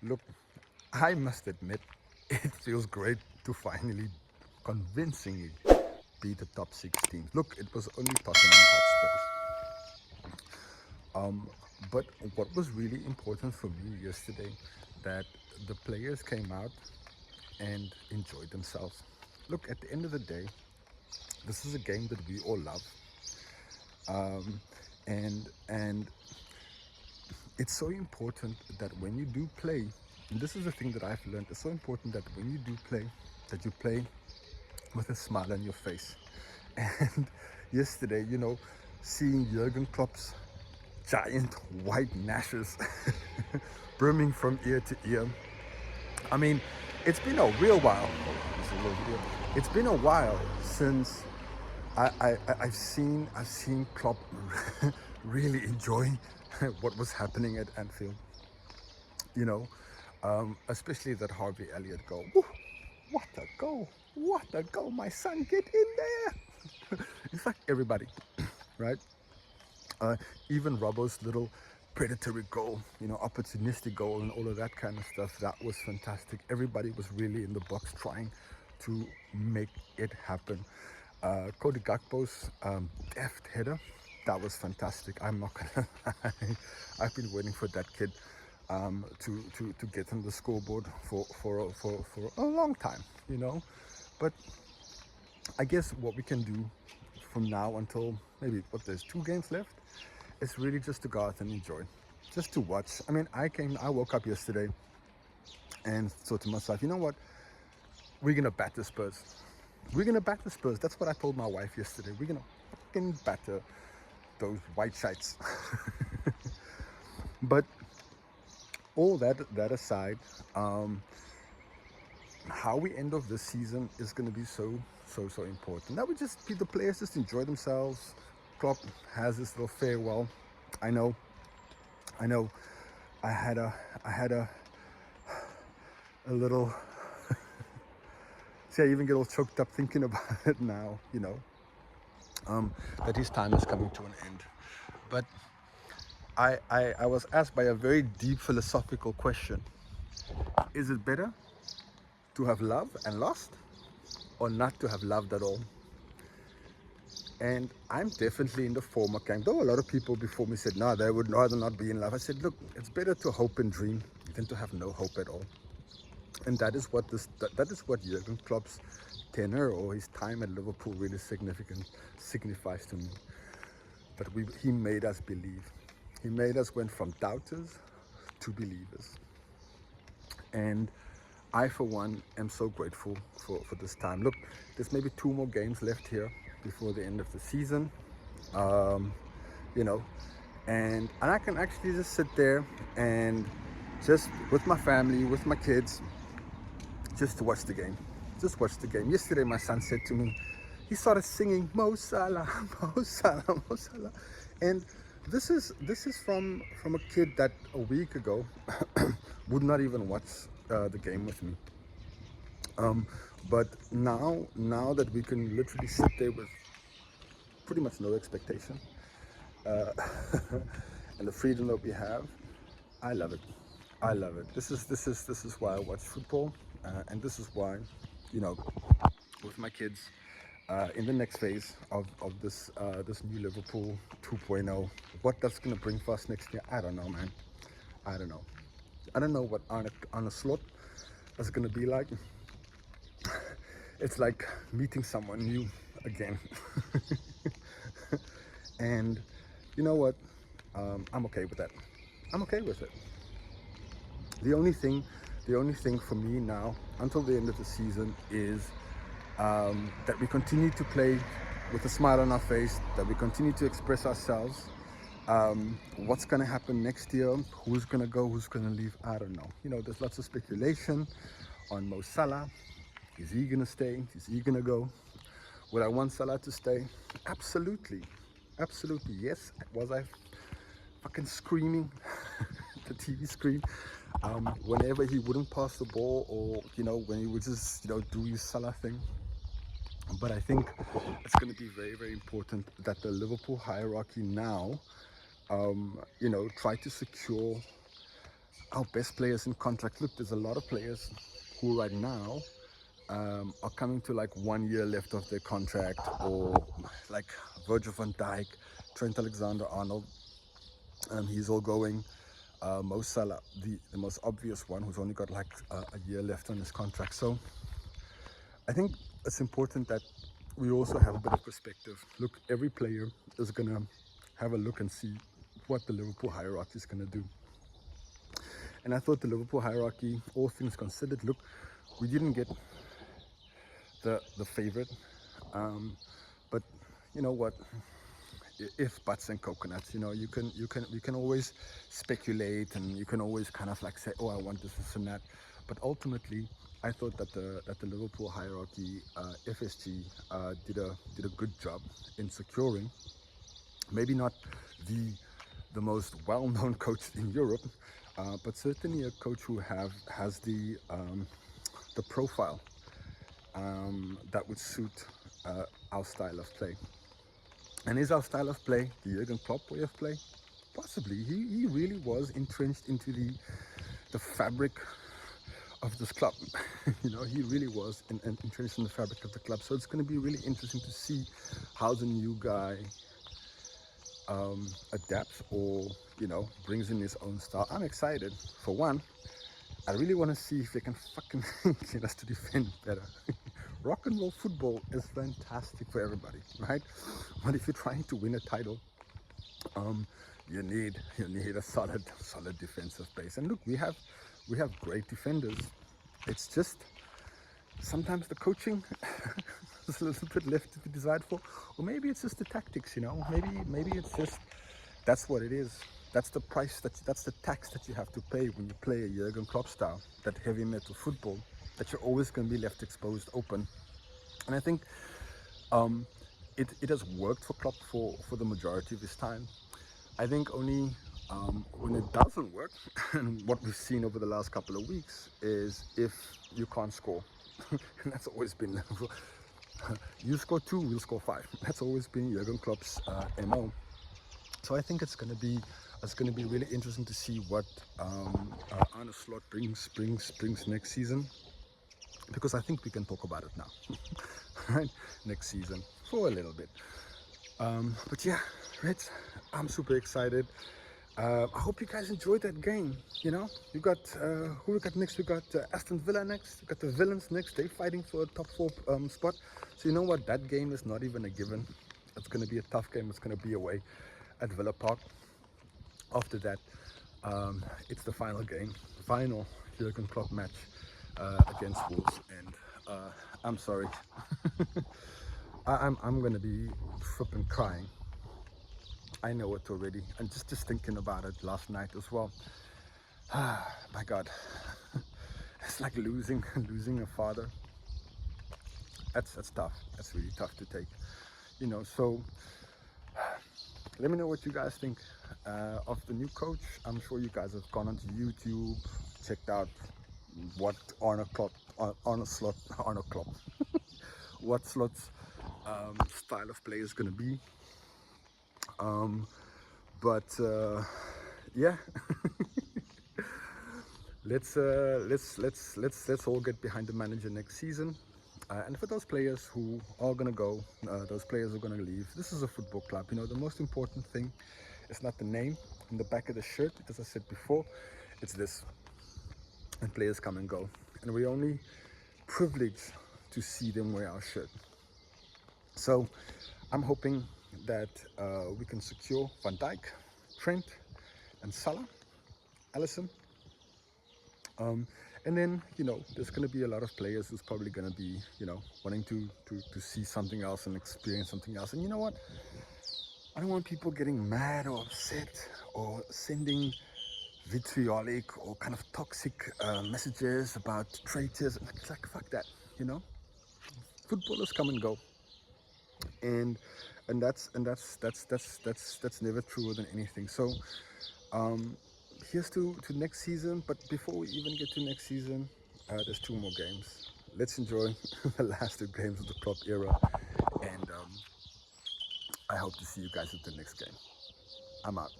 Look, I must admit, it feels great to finally convincingly beat the top six teams. Look, it was only Tottenham Hotspurs. Um, but what was really important for me yesterday, that the players came out and enjoyed themselves. Look, at the end of the day, this is a game that we all love, um, and it's so important that when you do play, and this is the thing that I've learned, it's so important that when you do play, that you play with a smile on your face. And yesterday, seeing Jurgen Klopp's giant white gnashes brimming from ear to ear. I mean, it's been a real while. Hold on, this is a little video. It's been a while since I've seen Klopp really enjoy what was happening at Anfield. You know, especially that Harvey Elliot goal. Woo, what a goal! What a goal! My son, get in there! In fact, everybody, right? Uh, Even Robbo's little predatory goal, opportunistic goal, and all of that kind of stuff. That was fantastic. Everybody was really in the box trying to make it happen. Cody Gakpo's deft header, that was fantastic. I'm not gonna lie. I've been waiting for that kid to get on the scoreboard for a long time, But I guess what we can do from now until maybe there's 2 games left, it's really just to go out and enjoy, just to watch. I mean, I woke up yesterday and thought to myself, you know what? We're gonna batter Spurs. We're gonna batter Spurs. That's what I told my wife yesterday. We're gonna fucking batter those white shites. But all that aside, how we end off this season is going to be so important. That would just be the players just enjoy themselves. Klopp has this little farewell. I know. I had a little. See, I even get all choked up thinking about it now. That his time is coming to an end. But I was asked by a very deep philosophical question. Is it better to have loved and lost, or not to have loved at all? And I'm definitely in the former camp. Though a lot of people before me said, no, they would rather not be in love. I said, look, it's better to hope and dream than to have no hope at all. And that is what Jurgen Klopp's tenure or his time at Liverpool really signifies to me. But he made us believe. He made us went from doubters to believers. And I, for one, am so grateful for this time. Look, there's maybe 2 more games left here before the end of the season, and I can actually just sit there and just with my family, with my kids, just to watch the game. Just watch the game. Yesterday, my son said to me, he started singing Mo Salah, Mo Salah, Mo Salah, and this is from a kid that a week ago would not even watch the game with me. But now that we can literally sit there with pretty much no expectation, and the freedom that we have, I love it. I love it. This is why I watch football, and this is why, with my kids, in the next phase of this new Liverpool 2.0, what that's gonna bring for us next year, I don't know, man. I don't know. I don't know what on a slot is gonna be like. It's like meeting someone new again. And you know what? I'm okay with that. I'm okay with it. The only thing for me now, until the end of the season, is that we continue to play with a smile on our face, that we continue to express ourselves. What's going to happen next year? Who's going to go? Who's going to leave? I don't know. There's lots of speculation on Mo Salah. Is he going to stay? Is he going to go? Would I want Salah to stay? Absolutely. Absolutely. Yes. Was I fucking screaming the TV screen whenever he wouldn't pass the ball, or when he would just do his Salah thing? But I think it's going to be very, very important that the Liverpool hierarchy now try to secure our best players in contract. Look, there's a lot of players who right now are coming to like 1 year left of their contract, or like Virgil van Dijk, Trent Alexander-Arnold, he's all going. Mo Salah, the most obvious one, who's only got like a year left on his contract. So I think it's important that we also have a bit of perspective. Look, every player is going to have a look and see what the Liverpool hierarchy is going to do. And I thought the Liverpool hierarchy, all things considered, look, we didn't get the favorite, but you know what? If buts and coconuts, you know, we can always speculate, and you can always kind of like say, oh, I want this and that. But ultimately, I thought that the Liverpool hierarchy, FSG, did a good job in securing, maybe not the most well-known coach in Europe, but certainly a coach who has the profile that would suit our style of play. And is our style of play the Jurgen Klopp way of play? Possibly. He really was entrenched into the fabric of this club. You know, he really was entrenched in the fabric of the club. So it's going to be really interesting to see how the new guy adapts, or, you know, brings in his own style. I'm excited. For one, I really want to see if they can fucking get us to defend better. Rock and roll football is fantastic for everybody, right? But if you're trying to win a title, you need a solid defensive base. And look, we have great defenders. It's just sometimes the coaching is a little bit left to be desired for, or maybe it's just the tactics. You know, maybe it's just that's what it is. That's the price. That's the tax that you have to pay when you play a Jurgen Klopp style, that heavy metal football, that you're always going to be left exposed, open. And I think it has worked for Klopp for the majority of his time. I think only when it doesn't work, and what we've seen over the last couple of weeks, is if you can't score. And that's always been you score 2, we'll score 5. That's always been Jurgen Klopp's MO. So I think it's going to be really interesting to see what Arne Slot brings next season, because I think we can talk about it now. Right, next season for a little bit. But yeah, Reds, I'm super excited. I hope you guys enjoyed that game. You know, you got who we got next? We got Aston Villa next. We got the Villains next. They're fighting for a top 4 spot. So you know what? That game is not even a given. It's going to be a tough game. It's going to be away at Villa Park. After that, it's the final game, final Jurgen Klopp match against Wolves, and I'm sorry, I'm gonna be flipping crying. I know it already, and just thinking about it last night as well. My God, it's like losing a father. That's tough. That's really tough to take, you know. So let me know what you guys think of the new coach. I'm sure you guys have gone onto YouTube, checked out what Arne Slot, what Slot's style of play is going to be. But yeah, let's all get behind the manager next season. And for those players who are going to go, those players who are going to leave, this is a football club. You know, the most important thing is not the name in the back of the shirt, as I said before. It's this. And players come and go. And we're only privileged to see them wear our shirt. So I'm hoping that we can secure Van Dijk, Trent, and Salah, Alisson. And then, you know, there's going to be a lot of players who's probably going to be, you know, wanting to see something else and experience something else. And you know what? I don't want people getting mad or upset or sending vitriolic or kind of toxic messages about traitors. It's like, fuck that, you know? Footballers come and go. And that's never truer than anything. So here's to next season. But before we even get to next season, there's 2 more games. Let's enjoy the last 2 games of the Klopp era, and I hope to see you guys at the next game. I'm out.